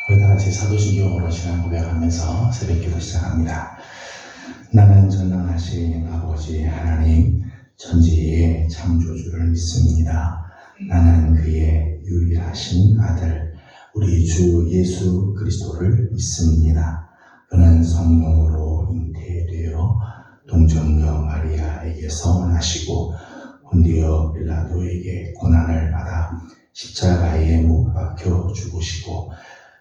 우리 다 같이 사도신경으로 신앙 고백하면서 새벽기도 시작합니다. 나는 전능하신 아버지 하나님 전지의 창조주를 믿습니다. 나는 그의 유일하신 아들 우리 주 예수 그리스도를 믿습니다. 그는 성령으로 잉태되어 동정녀 마리아에게서 나시고 본디오 빌라도에게 고난을 받아 십자가에 못 박혀 죽으시고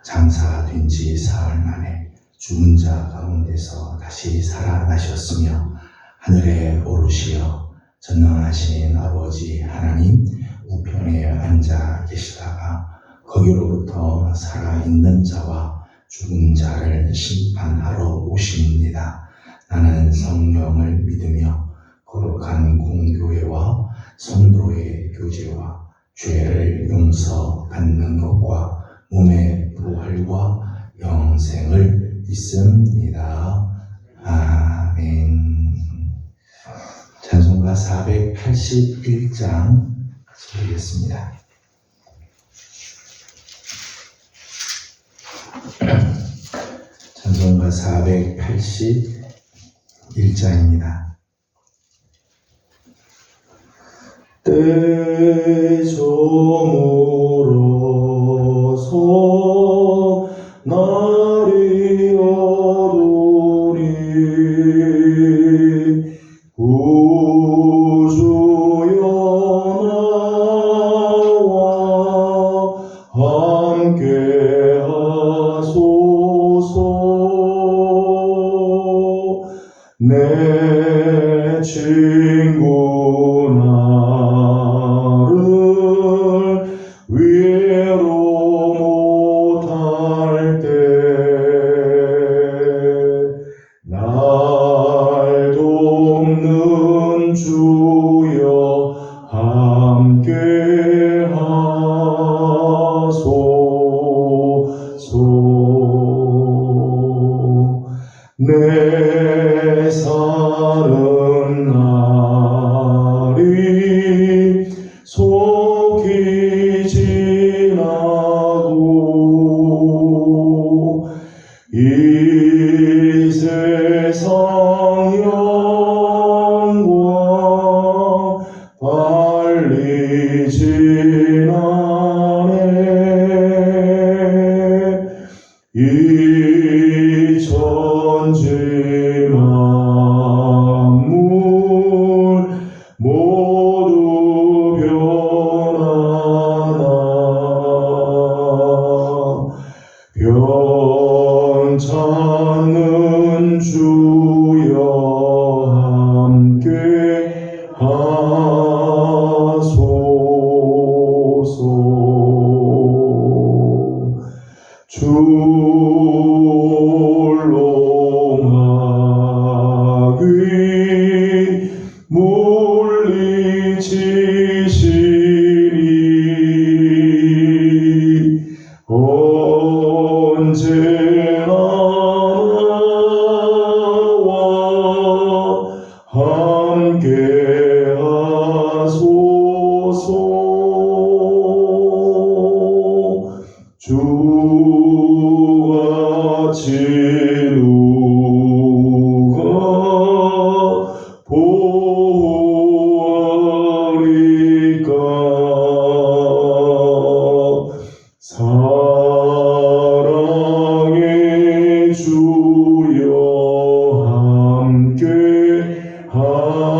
장사된 지 사흘 만에 죽은 자 가운데서 다시 살아나셨으며 하늘에 오르시어 전능하신 아버지 하나님 우편에 앉아 계시다가 거기로부터 살아있는 자와 죽은 자를 심판하러 오십니다. 나는 성령을 믿으며 거룩한 공교회와 성도의 교제와 죄를 용서받는 것과 몸의 부활과 영생을 믿습니다. 아멘. 찬송가 481장 소리겠습니다. 찬송가 481장입니다. 때조물어서 날이 어두니 구주여 나와 함께 하소서. 내 친구 나를 위로 못할 때 날 돕는 주여 함께 하소서. 내 사는 날이 속히 지나고 이 세상 영광 빨리 지나네. 이 천지 만물 모두 변하나 변찮는 주여 함께 하소서. 줄롱하기 물리치시니 언제나 나와 함께 하소서. 주같이 누가 보호하리까. 사랑의 주여 함께 하소서.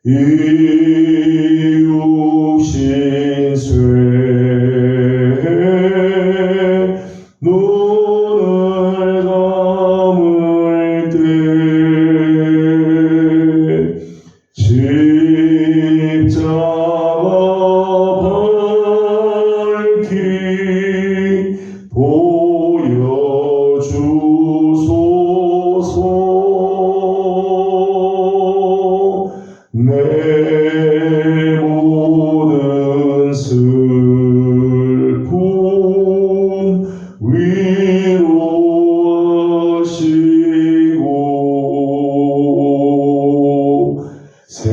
이 육신 쇠 눈을 감을 때 십자가 밝히 보여주소서. 내 모든 슬픔 위로하시고 새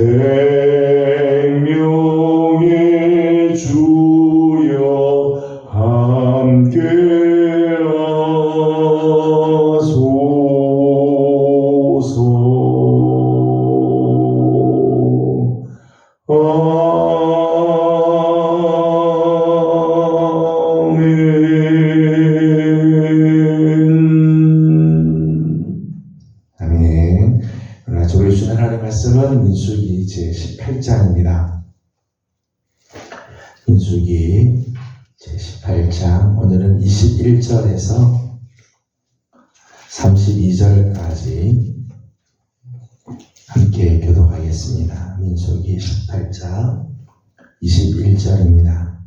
아멘. 그러나 우리 주신 하나님의 말씀은 민수기 제18장입니다. 민수기 제18장 오늘은 21절에서 32절까지 함께 교독하겠습니다. 민수기 18장 21절입니다.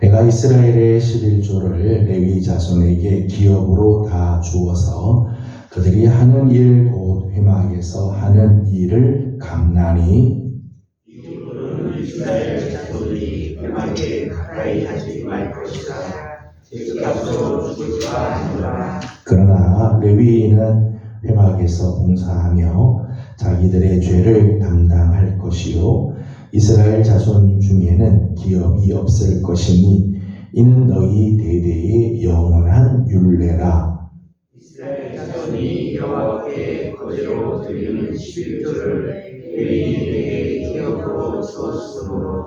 내가 이스라엘의 11조를 레위 자손에게 기업으로 다 주어서 그들이 하는 일 곧 회막에서 하는 일을 감나니 이스라엘 자손이 회막에 가까이 하지 말 것이라. 값으로 주지가 아니라. 그러나 레위인은 회막에서 봉사하며 자기들의 죄를 담당할 것이요 이스라엘 자손 중에는 기업이 없을 것이니 이는 너희 대대의 영원한 율례라. 이스라엘 자손이 여호와께 거제로 드리는 11조를 레위인에게 기업으로 주었으므로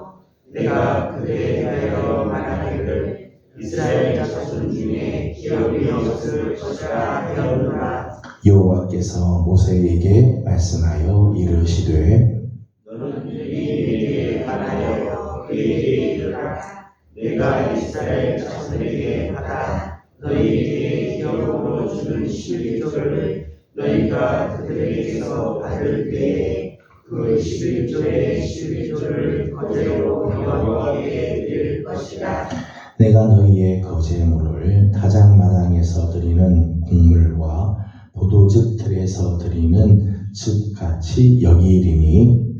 내가 그들에 대하여 말하기를 이스라엘 자손 중에 기업이 없을 것이라 하였노라. 여호와께서 모세에게 말씀하여 이르시되 너는 레위인에게 말하여 그에게 이르라. 내가 이스라엘 자손에게 받아 너희에게 기업으로 주는 11조를 너희가 그들에게서 받을 때에 그 11조의 12조를 거제로 여호와께 드릴 것이라. 내가 너희의 거제물을 타작마당에서 드리는 곡물과 포도즙 틀에서 드리는 즙같이 여기리니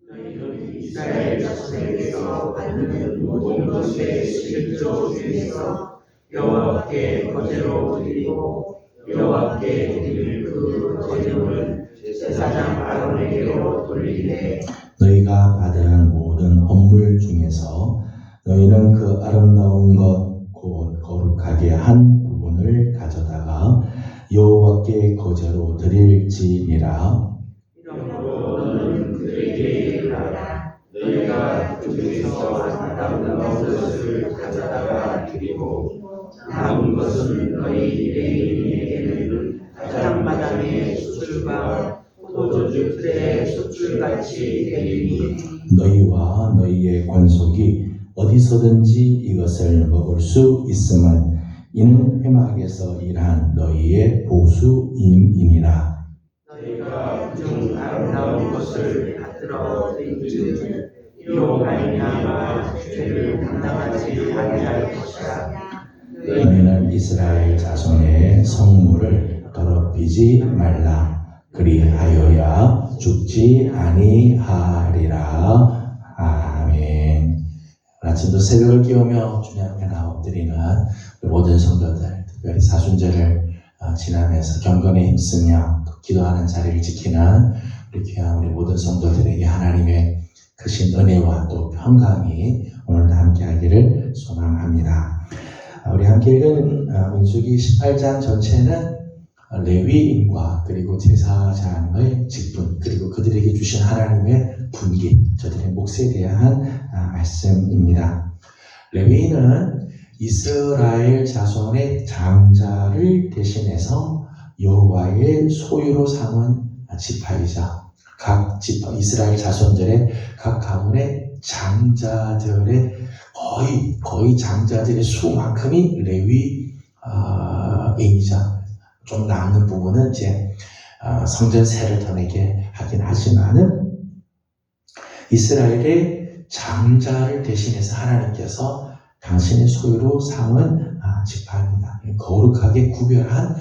너희는 이스라엘 자손에게서 받는 모든 것의 11조 중에서 여호와께 거제로 드리고 여호와께 드릴 그 거제물은 제사장 아론에게로 돌리되 너희가 받은 모든 헌물 중에서 너희는 그 아름다운 것 곧 거룩하게 한 부분을 가져다가 여호와께 거제로 드릴지니라. 이러므로 너는 그들에게 이르라. 너희가 그 중에서 아름다운 것을 가져다가 드리고 남은 것은 너희 레위인에게는 타작마당의 수출과 포도주 틀의 수출같이 되리니 너희와 너희의 권속이 어디서든지 이것을 먹을 수 있음은 이는 회막에서 일한 너희의 보수임이니라. 너희가 그중 아름다운 것을 받들어 드린즉 이로 말미암아 죄를 감당하지 아니할 것이라. 너희는 이스라엘 자손의 성물을 더럽히지 말라. 그리하여야 죽지 아니하리라. 아멘. 아침도 새벽을 깨우며 주님 앞에 나와 엎드리는 모든 성도들, 특별히 사순절을 지나면서 경건에 힘쓰며 또 기도하는 자리를 지키는 우리 귀한 우리 모든 성도들에게 하나님의 크신 은혜와 또 평강이 오늘도 함께하기를 소망합니다. 우리 함께 읽은 민수기 18장 전체는 레위인과 그리고 제사장의 직분 그리고 그들에게 주신 하나님의 분기, 저들의 몫에 대한 말씀입니다. 레위인은 이스라엘 자손의 장자를 대신해서 여호와의 소유로 삼은 지파이자 각 지파, 이스라엘 자손들의 각 가문의 장자들의 거의 장자들의 수만큼이 레위인이자 좀 남는 부분은 이제 성전 세례터에게 하긴 하지만은 이스라엘의 장자를 대신해서 하나님께서 당신의 소유로 삼은 지파입니다. 거룩하게 구별한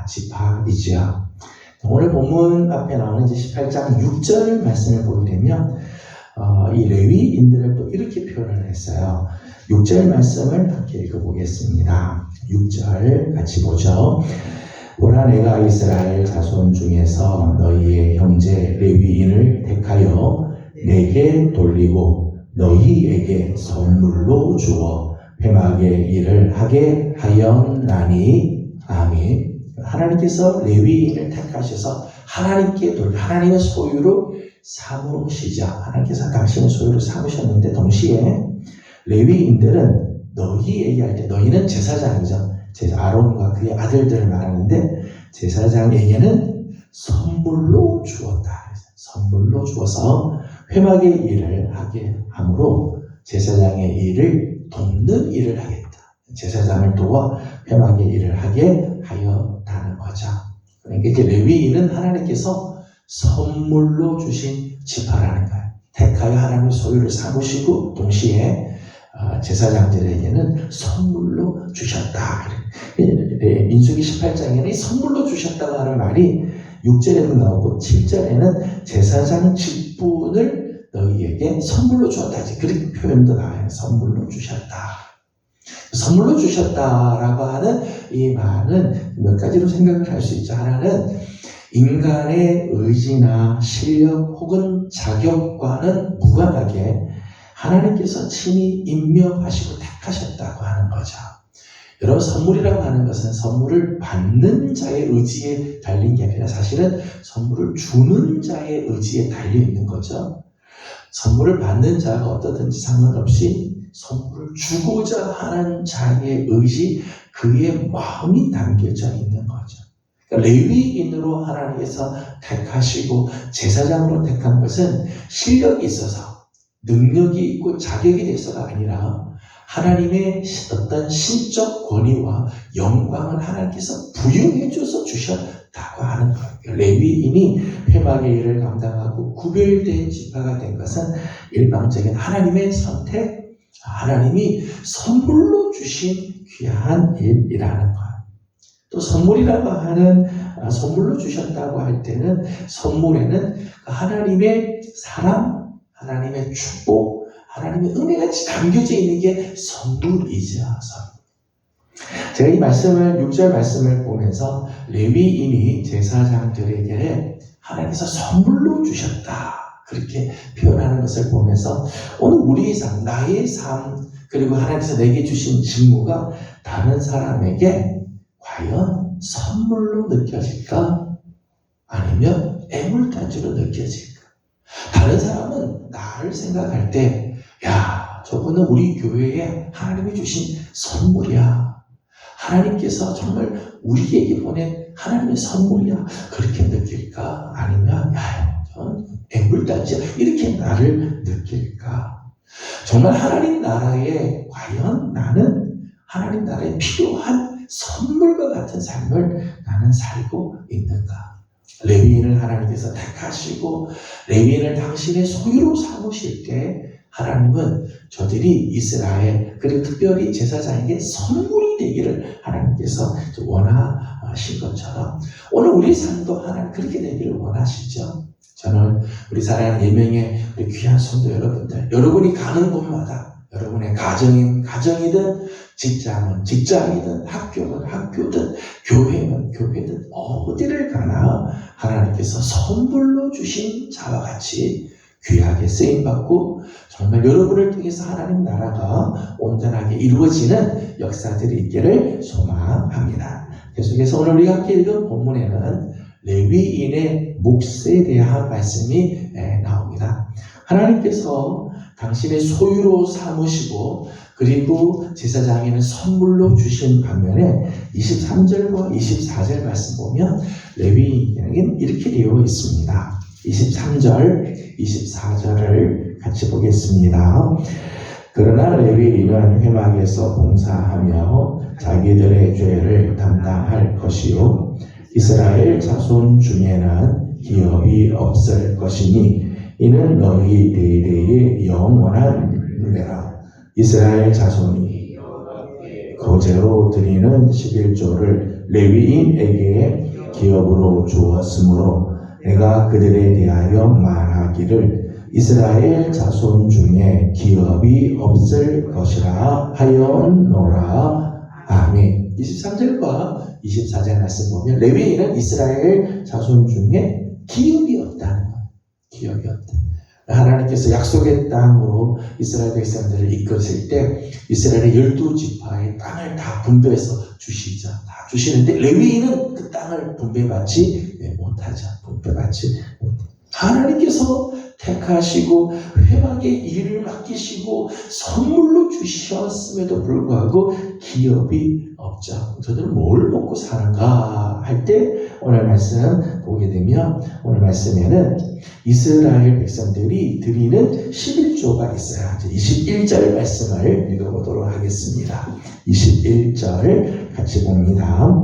지파이지요. 오늘 본문 앞에 나오는 이제 18장 6절 말씀을 보게 되면 이 레위인들을 또 이렇게 표현을 했어요. 6절 말씀을 함께 읽어보겠습니다. 6절 같이 보죠. 보라 내가 이스라엘 자손 중에서 너희의 형제 레위인을 택하여 내게 돌리고 너희에게 선물로 주어 회막의 일을 하게 하였나니. 아멘. 하나님께서 레위인을 택하셔서 하나님의 소유로 삼으시자. 하나님께서 당신의 소유를 삼으셨는데 동시에 레위인들은 너희 얘기할 때 너희는 제사장이죠. 아론과 그의 아들들을 말하는데 제사장에게는 선물로 주었다. 선물로 주어서 회막의 일을 하게 하므로 제사장의 일을 돕는 일을 하겠다. 제사장을 도와 회막의 일을 하게 하였다는 거죠. 그러니까 이제 레위인은 하나님께서 선물로 주신 지파라는 거예요. 택하여 하나님의 소유를 삼으시고 동시에 제사장들에게는 선물로 주셨다. 민수기 18장에는 선물로 주셨다고 하는 말이 6절에도 나오고 7절에는 제사장 직분을 너희에게 선물로 주었다. 그렇게 표현도 나와요. 선물로 주셨다. 선물로 주셨다라고 하는 이 말은 몇 가지로 생각을 할 수 있죠. 하나는 인간의 의지나 실력 혹은 자격과는 무관하게 하나님께서 친히 임명하시고 택하셨다고 하는 거죠. 여러분, 선물이라고 하는 것은 선물을 받는 자의 의지에 달린 게 아니라 사실은 선물을 주는 자의 의지에 달려 있는 거죠. 선물을 받는 자가 어떠든지 상관없이 선물을 주고자 하는 자의 의지, 그의 마음이 담겨져 있는 거죠. 그러니까 레위인으로 하나님께서 택하시고 제사장으로 택한 것은 실력이 있어서 능력이 있고 자격이 돼서가 아니라 하나님의 어떤 신적 권위와 영광을 하나님께서 부여해 줘서 주셨다고 하는 거예요. 레위인이 회막의 일을 감당하고 구별된 지파가 된 것은 일방적인 하나님의 선택, 하나님이 선물로 주신 귀한 일이라는 거예요. 또 선물이라고 하는, 선물로 주셨다고 할 때는 선물에는 하나님의 사랑, 하나님의 축복, 하나님의 은혜같이 담겨져 있는 게 선물이죠. 제가 이 말씀을, 6절 말씀을 보면서 레위인이 제사장들에게 하나님께서 선물로 주셨다, 그렇게 표현하는 것을 보면서 오늘 우리의 삶, 나의 삶, 그리고 하나님께서 내게 주신 직무가 다른 사람에게 과연 선물로 느껴질까? 아니면 애물단지로 느껴질까? 다른 사람은 나를 생각할 때, 야, 저거는 우리 교회에 하나님이 주신 선물이야. 하나님께서 정말 우리에게 보낸 하나님의 선물이야. 그렇게 느낄까? 아니면, 야, 저건 애물단지야. 이렇게 나를 느낄까? 정말 하나님 나라에 과연 나는 하나님 나라에 필요한 선물과 같은 삶을 나는 살고 있는가? 레위인을 하나님께서 택하시고 레위인을 당신의 소유로 삼으실 때 하나님은 저들이 이스라엘, 그리고 특별히 제사장에게 선물이 되기를 하나님께서 원하신 것처럼 오늘 우리 삶도 하나님 그렇게 되기를 원하시죠. 저는 우리 사랑하는 예명의 우리 귀한 성도 여러분들, 여러분이 가는 곳마다 여러분의 가정이든 직장은 직장이든 학교는 학교든 교회는 교회든 어디를 가나 하나님께서 선물로 주신 자와 같이 귀하게 쓰임받고 정말 여러분을 통해서 하나님 나라가 온전하게 이루어지는 역사들이 있기를 소망합니다. 계속해서 오늘 우리가 함께 읽은 본문에는 레위인의 몫에 대한 말씀이 나옵니다. 하나님께서 당신의 소유로 삼으시고 그리고 제사장에는 선물로 주신 반면에 23절과 24절 말씀 보면 레위인에게는 이렇게 되어 있습니다. 23절, 24절을 같이 보겠습니다. 그러나 레위인은 회막에서 봉사하며 자기들의 죄를 담당할 것이요 이스라엘 자손 중에는 기업이 없을 것이니 이는 너희 대대의 영원한 은혜라. 이스라엘 자손이 거제로 드리는 11조를 레위인에게 기업으로 주었으므로 내가 그들에 대하여 말하기를 이스라엘 자손 중에 기업이 없을 것이라 하였노라. 아멘. 23절과 24절 말씀 보면 레위인은 이스라엘 자손 중에 기업이 없다는 거예요. 기업이 없다. 하나님께서 약속의 땅으로 이스라엘 백성들을 이끄실 때 이스라엘의 12지파의 땅을 다 분배해서 주시죠. 다 주시는데 레위인은 그 땅을 분배받지 못하죠. 분배받지 못해요. 하나님께서 택하시고 회막의 일을 맡기시고 선물로 주셨음에도 불구하고 기업이 없죠. 저들은 뭘 먹고 사는가 할 때 오늘 말씀 보게 되면 오늘 말씀에는 이스라엘 백성들이 드리는 11조가 있어요. 21절 말씀을 읽어보도록 하겠습니다. 21절 같이 봅니다.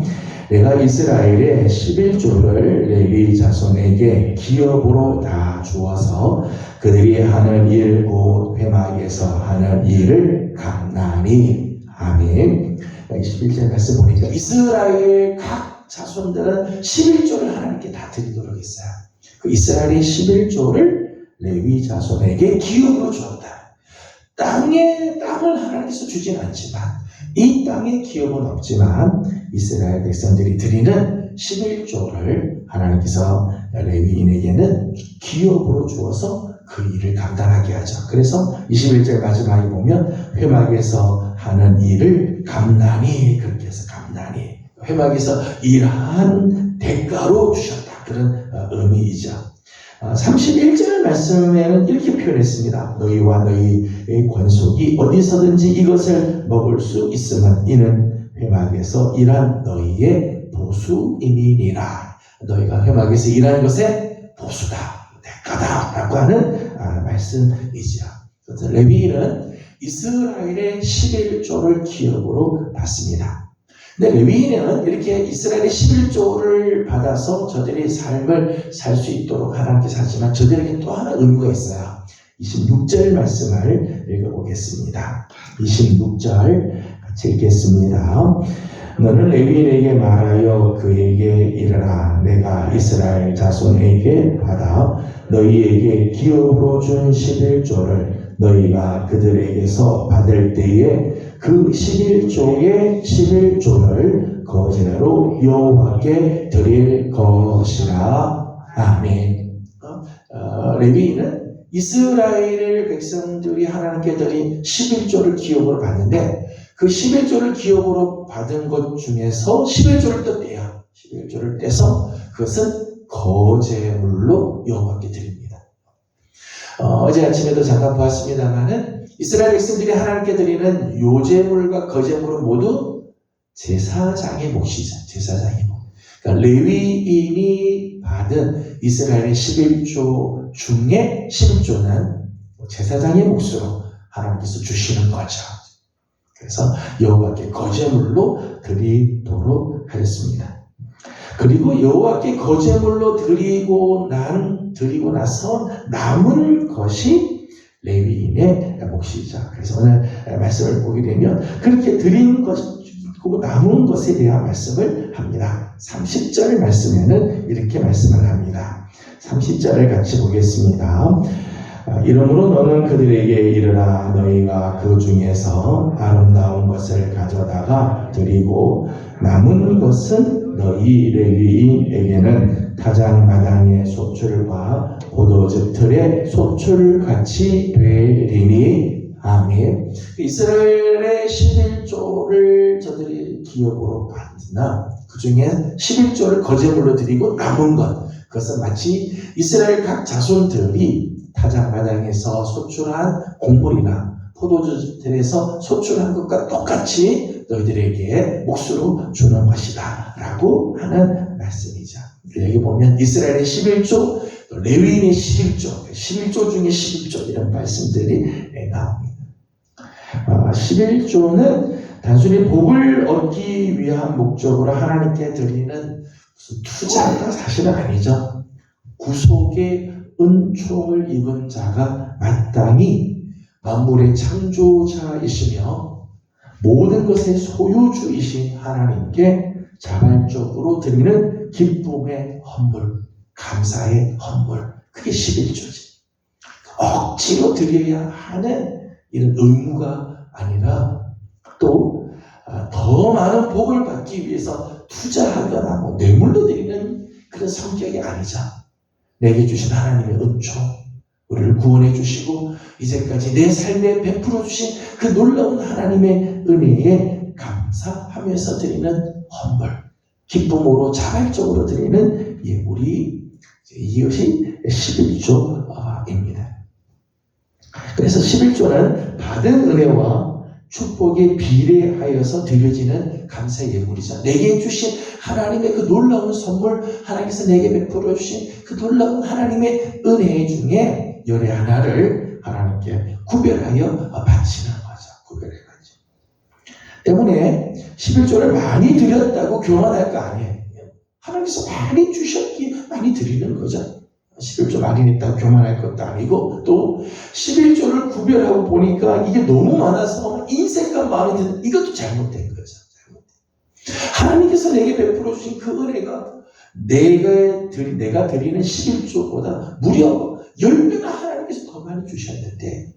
내가 이스라엘의 11조를 레위 자손에게 기업으로 다 주어서 그들이 하는 일 곧 회막에서 하는 일을 감나니. 아멘. 21절 말씀 보니까 이스라엘 각 자손들은 11조를 하나님께 다 드리도록 했어요. 그 이스라엘의 11조를 레위 자손에게 기업으로 주었다. 땅을 하나님께서 주진 않지만 이 땅에 기업은 없지만 이스라엘 백성들이 드리는 11조를 하나님께서 레위인에게는 기업으로 주어서 그 일을 감당하게 하죠. 그래서 21절 마지막에 보면 회막에서 하는 일을 감나니, 그렇게 해서 감나니, 회막에서 일한 대가로 주셨다, 그런 의미이죠. 31절 말씀에는 이렇게 표현했습니다. 너희와 너희의 권속이 어디서든지 이것을 먹을 수 있으면 이는 회막에서 일한 너희의 보수임이니라. 너희가 회막에서 일한 것의 보수다, 대가다 라고 하는 말씀이죠. 그래서 레위인은 이스라엘의 11조를 기업으로 받습니다. 근데 레위인은 이렇게 이스라엘의 11조를 받아서 저들이 삶을 살 수 있도록 하나님께서 하지만 저들에게 또 하나 의무가 있어요. 26절 말씀을 읽어보겠습니다. 26절 같이 읽겠습니다. 너는 레위인에게 말하여 그에게 이르라. 내가 이스라엘 자손에게 받아 너희에게 기업으로 준 11조를 너희가 그들에게서 받을 때에 그 11조의 11조를 거제로 여호와께 드릴 것이라. 아멘. 레위인은 이스라엘 백성들이 하나님께 드린 11조를 기업으로 받는데 그 11조를 기업으로 받은 것 중에서 11조를 또 떼요. 11조를 떼서 그것은 거제물로 여호와께 드립니다. 어제 아침에도 잠깐 보았습니다만은 이스라엘 백성들이 하나님께 드리는 요제물과 거제물은 모두 제사장의 몫이죠. 제사장의 몫. 그러니까 레위인이 받은 이스라엘의 11조 중에 11조는 제사장의 몫으로 하나님께서 주시는 거죠. 그래서 여호와께 거제물로 드리도록 하였습니다. 그리고 여호와께 거제물로 드리고 나서 남은 것이 레위인의 몫이죠. 그래서 오늘 말씀을 보게 되면 그렇게 드린 것이고 남은 것에 대한 말씀을 합니다. 30절 말씀에는 이렇게 말씀을 합니다. 30절을 같이 보겠습니다. 이러므로 너는 그들에게 이르라. 너희가 그 중에서 아름다운 것을 가져다가 드리고 남은 것은 너희 레위인에게는 타작마당의 소출과 포도즙 틀의 소출같이 되리니. 아멘. 이스라엘의 11조를 저들이 기업으로 받으나 그 중에 11조를 거제물로 드리고 남은 것, 그것은 마치 이스라엘 각 자손들이 타작마당에서 소출한 곡물이나 포도주들에서 소출한 것과 똑같이 너희들에게 몫으로 주는 것이다 라고 하는 말씀이죠. 여기 보면 이스라엘의 11조, 레위인의 11조, 11조 중에 11조 이런 말씀들이 나옵니다. 11조는 단순히 복을 얻기 위한 목적으로 하나님께 드리는 무슨 투자가 사실은 아니죠. 구속의 은총을 입은 자가 마땅히 만물의 창조자이시며 모든 것의 소유주이신 하나님께 자발적으로 드리는 기쁨의 헌물, 감사의 헌물, 그게 11조지. 억지로 드려야 하는 이런 의무가 아니라 또 더 많은 복을 받기 위해서 투자하거나 뇌물로 드리는 그런 성격이 아니죠. 내게 주신 하나님의 은총, 우리를 구원해 주시고 이제까지 내 삶에 베풀어 주신 그 놀라운 하나님의 은혜에 감사하면서 드리는 헌물, 기쁨으로 자발적으로 드리는 우리 이것이 11조입니다. 그래서 11조는 받은 은혜와 축복에 비례하여서 드려지는 감사 예물이죠. 내게 주신 하나님의 그 놀라운 선물, 하나님께서 내게 베풀어 주신 그 놀라운 하나님의 은혜 중에 열의 하나를 하나님께 구별하여 바치는 거죠. 구별해가지고. 때문에 11조를 많이 드렸다고 교만할 거 아니에요. 하나님께서 많이 주셨기에 많이 드리는 거죠. 11조 많이 냈다고 교만할 것도 아니고, 또 11조를 구별하고 보니까 이게 너무 많아서 인색과 마음이 드는, 이것도 잘못된 거죠. 하나님께서 내게 베풀어 주신 그 은혜가 내가 드리는 11조보다 무려 10배나 하나님께서 더 많이 주셨는데,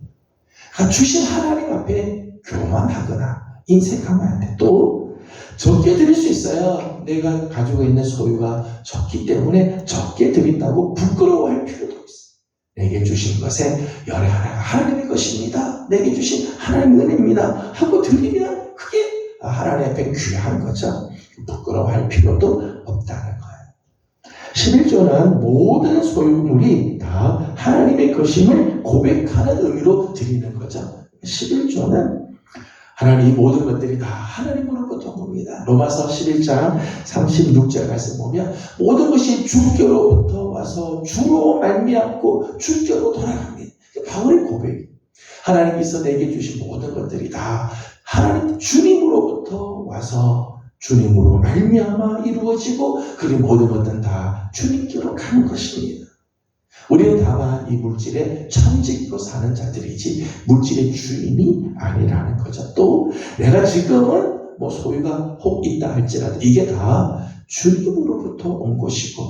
주신 하나님 앞에 교만하거나 인색하면 안 돼. 또 적게 드릴 수 있어요. 내가 가지고 있는 소유가 적기 때문에 적게 드린다고 부끄러워할 필요도 없어. 내게 주신 것에 열의 하나가 하나님의 것입니다. 내게 주신 하나님의 은혜입니다 하고 드리면 그게 하나님 앞에 귀한 거죠. 부끄러워할 필요도 없다는 거예요. 11조는 모든 소유물이 다 하나님의 것임을 고백하는 의미로 드리는 거죠. 11조는 하나님 모든 것들이 다 하나님으로부터 옵니다. 로마서 11장 36절 말씀 보면 모든 것이 주께로부터 와서 주로 말미암고 주께로 돌아갑니다. 바울의 고백이 하나님께서 내게 주신 모든 것들이 다 하나님 주님으로부터 와서 주님으로 말미암아 이루어지고 그 모든 것들은 다 주님께로 가는 것입니다. 우리는 다만 이 물질의 천직으로 사는 자들이지 물질의 주인이 아니라는 거죠. 또 내가 지금은 소유가 혹 있다 할지라도 이게 다 주님으로부터 온 것이고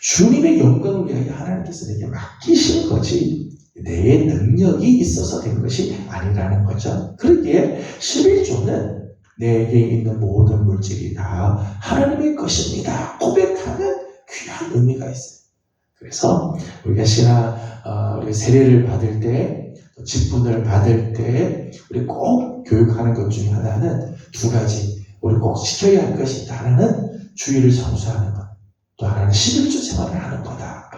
주님의 영광을 위하여 하나님께서 내게 맡기신 거지 내 능력이 있어서 된 것이 아니라는 거죠. 그러기에 11조는 내게 있는 모든 물질이 다 하나님의 것입니다 고백하는 귀한 의미가 있어요. 그래서 우리가 우리가 세례를 받을 때, 직분을 받을 때, 우리 꼭 교육하는 것 중에 하나는 두 가지, 우리 꼭 지켜야 할 것이 있다. 하나는 주의를 성수하는 것, 또 하나는 11조 생활을 하는 거다.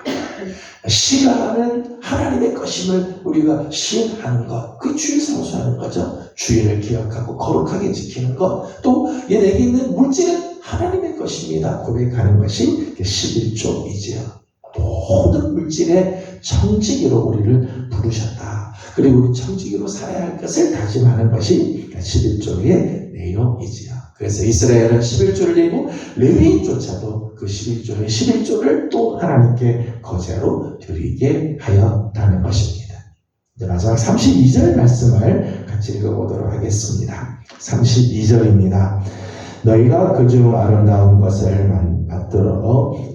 시간은 하나님의 것임을 우리가 시인하는 것, 그 주의를 성수하는 거죠. 주의를 기억하고 거룩하게 지키는 것, 또 내게 있는 물질은 하나님의 것입니다. 고백하는 것이 11조이지요. 모든 물질의 청지기로 우리를 부르셨다. 그리고 우리 청지기로 살아야 할 것을 다짐하는 것이 11조의 내용이지요. 그래서 이스라엘은 11조를 내고 레위인조차도 그 11조를 또 하나님께 거제로 드리게 하였다는 것입니다. 이제 마지막 32절 말씀을 같이 읽어보도록 하겠습니다. 32절입니다. 너희가 그중 아름다운 것을 받들어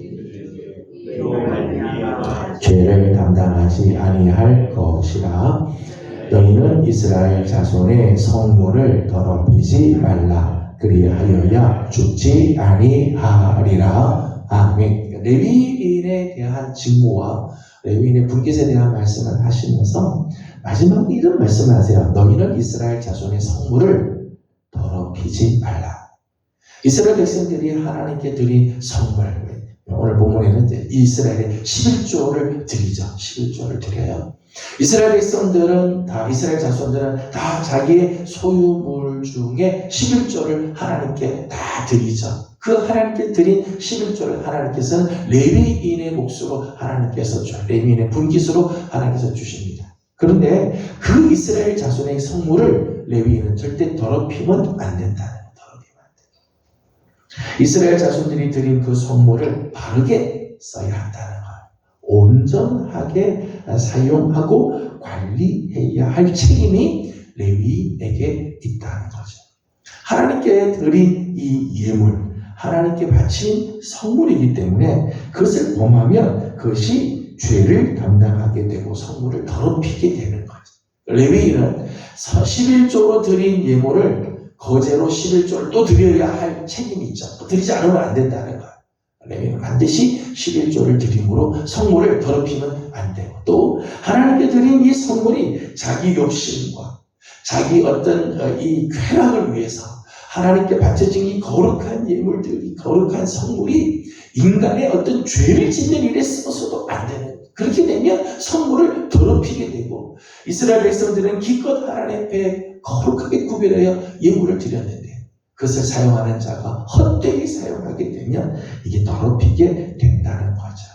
죄를 담당하지 아니할 것이라. 너희는 이스라엘 자손의 성물을 더럽히지 말라. 그리하여야 죽지 아니하리라. 아멘. 레위인에 대한 직무와 레위인의 분깃에 대한 말씀을 하시면서 마지막에 이런 말씀을 하세요. 너희는 이스라엘 자손의 성물을 더럽히지 말라. 이스라엘 백성들이 하나님께 드린 성물, 오늘 본문에는 이제 이스라엘의 11조를 드리죠. 11조를 드려요. 이스라엘 백성들은 이스라엘 자손들은 다 자기의 소유물 중에 11조를 하나님께 다 드리죠. 그 하나님께 드린 11조를 하나님께서는 레위인의 몫으로 하나님께서 레위인의 분깃으로 하나님께서 주십니다. 그런데 그 이스라엘 자손의 성물을 레위인은 절대 더럽히면 안 된다. 이스라엘 자손들이 드린 그 성물을 바르게 써야 한다는 것. 온전하게 사용하고 관리해야 할 책임이 레위인에게 있다는 거죠. 하나님께 드린 이 예물, 하나님께 바친 성물이기 때문에 그것을 범하면 그것이 죄를 담당하게 되고 성물을 더럽히게 되는 거죠. 레위인은 11조로 드린 예물을 거제로 11조를 또 드려야 할 책임이 있죠. 또 드리지 않으면 안 된다는 거예요. 레위인은 반드시 11조를 드림으로 성물을 더럽히면 안 되고, 또 하나님께 드린 이 성물이 자기 욕심과 자기 어떤 이 쾌락을 위해서 하나님께 바쳐진 이 거룩한 예물들이, 거룩한 성물이 인간의 어떤 죄를 짓는 일에 쓰어서도 안 되는, 그렇게 되면 성물을 더럽히게 되고, 이스라엘 백성들은 기껏 하나님 앞에 거룩하게 구별하여 예물을 드렸는데 그것을 사용하는 자가 헛되이 사용하게 되면 이게 더럽히게 된다는 거죠.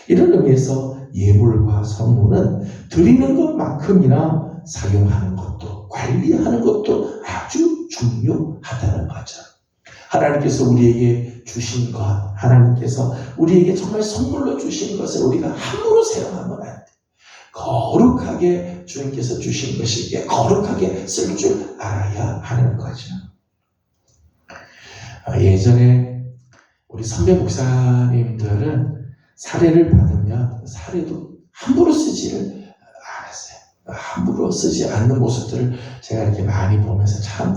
이런 의미에서 예물과 성물은 드리는 것만큼이나 사용하는 것도, 관리하는 것도 아주 중요하다는 거죠. 하나님께서 우리에게 주신 것, 하나님께서 우리에게 정말 선물로 주신 것을 우리가 함부로 사용하면 안 돼. 거룩하게 주님께서 주신 것이기에 거룩하게 쓸 줄 알아야 하는 거죠. 예전에 우리 선배 목사님들은 사례를 받으면 사례도 함부로 쓰지를 않았어요. 함부로 쓰지 않는 모습들을 제가 이렇게 많이 보면서 참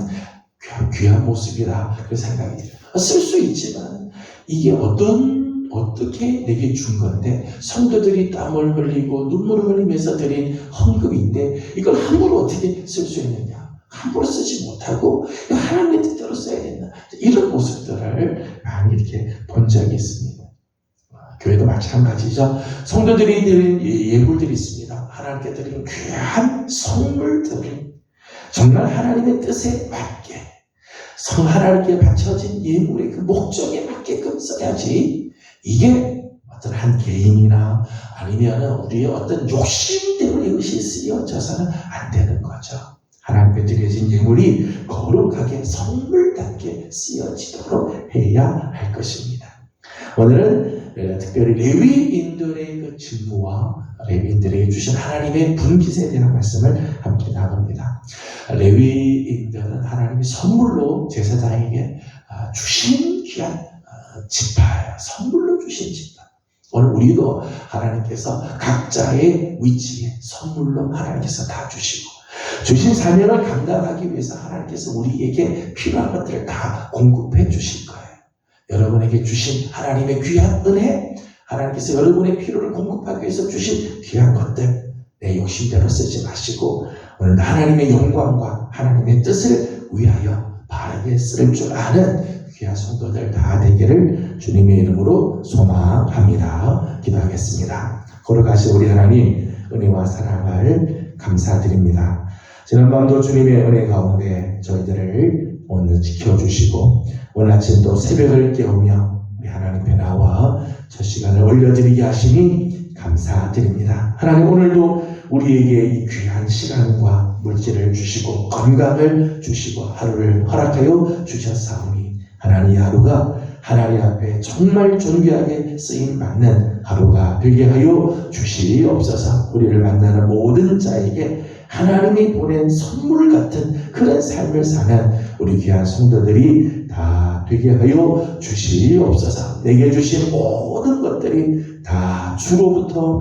귀한 모습이다, 그 생각이 들어요. 쓸 수 있지만 이게 어떻게 내게 준 건데, 성도들이 땀을 흘리고 눈물을 흘리면서 드린 헌금인데 이걸 함부로 어떻게 쓸 수 있느냐, 함부로 쓰지 못하고 하나님의 뜻대로 써야 된다, 이런 모습들을 많이 이렇게 본 적이 있습니다. 교회도 마찬가지죠. 성도들이 드린 예물들이 있습니다. 하나님께 드린 귀한 선물들을 정말 하나님의 뜻에 맞게, 하나님께 바쳐진 예물의 그 목적에 맞게끔 써야지, 이게 어떤 한 개인이나 아니면 우리의 어떤 욕심대로 이것이 쓰여져서는 안 되는 거죠. 하나님께 드려진 예물이 거룩하게 선물답게 쓰여지도록 해야 할 것입니다. 오늘은 특별히 레위인들의 그 직무와 레위인들에게 주신 하나님의 분깃에 대한 말씀을 함께 나눕니다. 레위인들은 하나님이 선물로 제사장에게 주신 귀한 지파예요. 선물로 주신 지파. 오늘 우리도 하나님께서 각자의 위치에 선물로 하나님께서 다 주시고, 주신 사명을 감당하기 위해서 하나님께서 우리에게 필요한 것들을 다 공급해 주실 거예요. 여러분에게 주신 하나님의 귀한 은혜, 하나님께서 여러분의 필요를 공급하기 위해서 주신 귀한 것들, 내 욕심대로 쓰지 마시고 오늘 하나님의 영광과 하나님의 뜻을 위하여 바르게 쓸 줄 아는 귀한 성도들 다 되기를 주님의 이름으로 소망합니다. 기도하겠습니다. 거룩하신 우리 하나님, 은혜와 사랑을 감사드립니다. 지난밤도 주님의 은혜 가운데 저희들을 오늘 지켜주시고, 오늘 아침도 새벽을 깨우며 우리 하나님 앞에 나와 저 시간을 올려드리게 하시니 감사드립니다. 하나님, 오늘도 우리에게 이 귀한 시간과 물질을 주시고 건강을 주시고 하루를 허락하여 주셨사오니, 하나님 이 하루가 하나님 앞에 정말 존귀하게 쓰임받는 하루가 되게 하여 주시옵소서. 우리를 만나는 모든 자에게 하나님이 보낸 선물 같은 그런 삶을 사는 우리 귀한 성도들이 다 되게 하여 주시옵소서. 내게 주신 모든 것들이 다 주로부터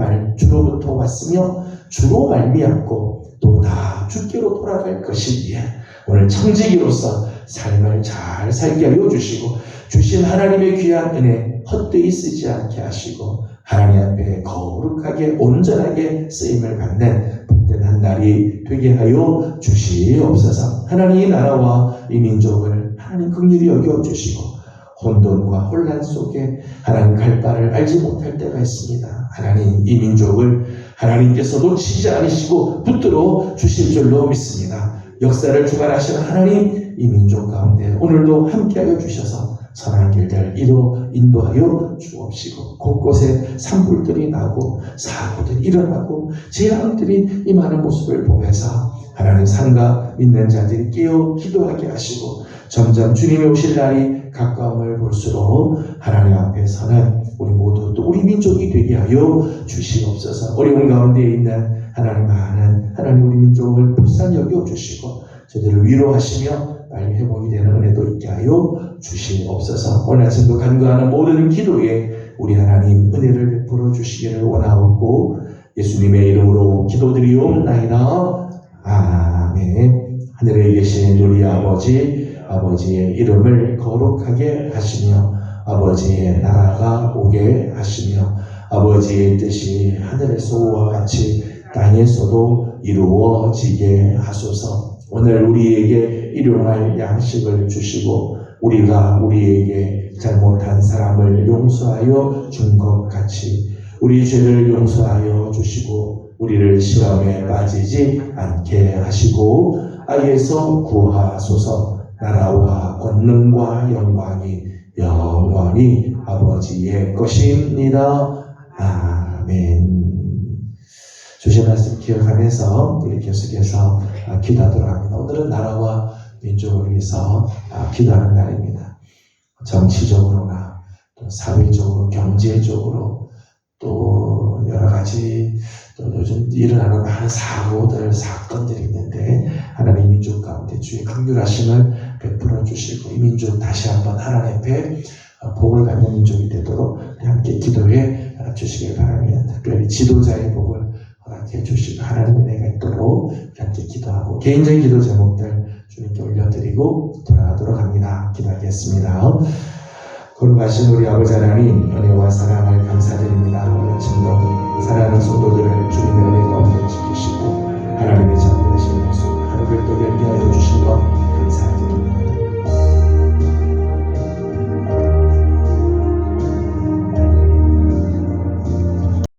왔으며 주로 말미암고 또 다 주께로 돌아갈 것이기에 오늘 청지기로서 삶을 잘 살게 하여 주시고, 주신 하나님의 귀한 은혜 헛되이 쓰지 않게 하시고 하나님 앞에 거룩하게 온전하게 쓰임을 받는 복된 한 날이 되게 하여 주시옵소서. 하나님 이 나라와 이 민족을 하나님 긍휼히 여겨주시고, 혼돈과 혼란 속에 하나님 갈 바를 알지 못할 때가 있습니다. 하나님 이 민족을 하나님께서 놓치지 않으시고 붙들어 주실 줄로 믿습니다. 역사를 주관하시는 하나님, 이 민족 가운데 오늘도 함께하여 주셔서 선한 길들 인도하여 주옵시고, 곳곳에 산불들이 나고 사고들이 일어나고 재앙들이 임하는 모습을 보면서 하나님 산과 믿는 자들이 깨어 기도하게 하시고, 점점 주님이 오실 날이 가까움을 볼수록 하나님 앞에서는 우리 모두 또 우리 민족이 되게 하여 주시옵소서. 어려운 가운데 있는 하나님 많은 하나님 우리 민족을 불쌍히 여겨주시고 저들을 위로하시며 빨리 회복이 되는 은혜도 있게 하여 주시옵소서. 오늘 아침도 간구하는 모든 기도에 우리 하나님 은혜를 베풀어 주시기를 원하옵고 예수님의 이름으로 기도드리옵나이다. 아멘. 하늘에 계신 우리 아버지의 이름을 거룩하게 하시며 아버지의 나라가 오게 하시며 아버지의 뜻이 하늘에서 오와 같이 땅에서도 이루어지게 하소서. 오늘 우리에게 일용할 양식을 주시고 우리가 우리에게 잘못한 사람을 용서하여 준 것 같이 우리 죄를 용서하여 주시고 우리를 시험에 빠지지 않게 하시고 악에서 구하소서. 나라와 권능과 영광이 영원히 아버지의 것입니다. 아멘. 주신 말씀 기억하면서 우리 계속해서 기도하도록 합니다. 오늘은 나라와 민족을 위해서 기도하는 날입니다. 정치적으로나 또 사회적으로, 경제적으로 또 여러 가지 또 요즘 일어나는 많은 사고들, 사건들이 있는데 하나님 민족 가운데 주의 긍휼하심을 베풀어 주시고 이 민족 다시 한번 하나님 앞에 복을 받는 민족이 되도록 함께 기도해 주시길 바랍니다. 특별히 지도자의 복을 허락해 주시고 하나님의 은혜가 있도록 함께 기도하고 개인적인 기도 제목들 주님께 올려드리고 돌아가도록 합니다. 기도하겠습니다. 거룩하신 우리 아버지 하나님, 은혜와 사랑을 감사드립니다. 오늘 아침도 사랑하는 성도들을 주님의 은혜 가운데 지키시고 하나님의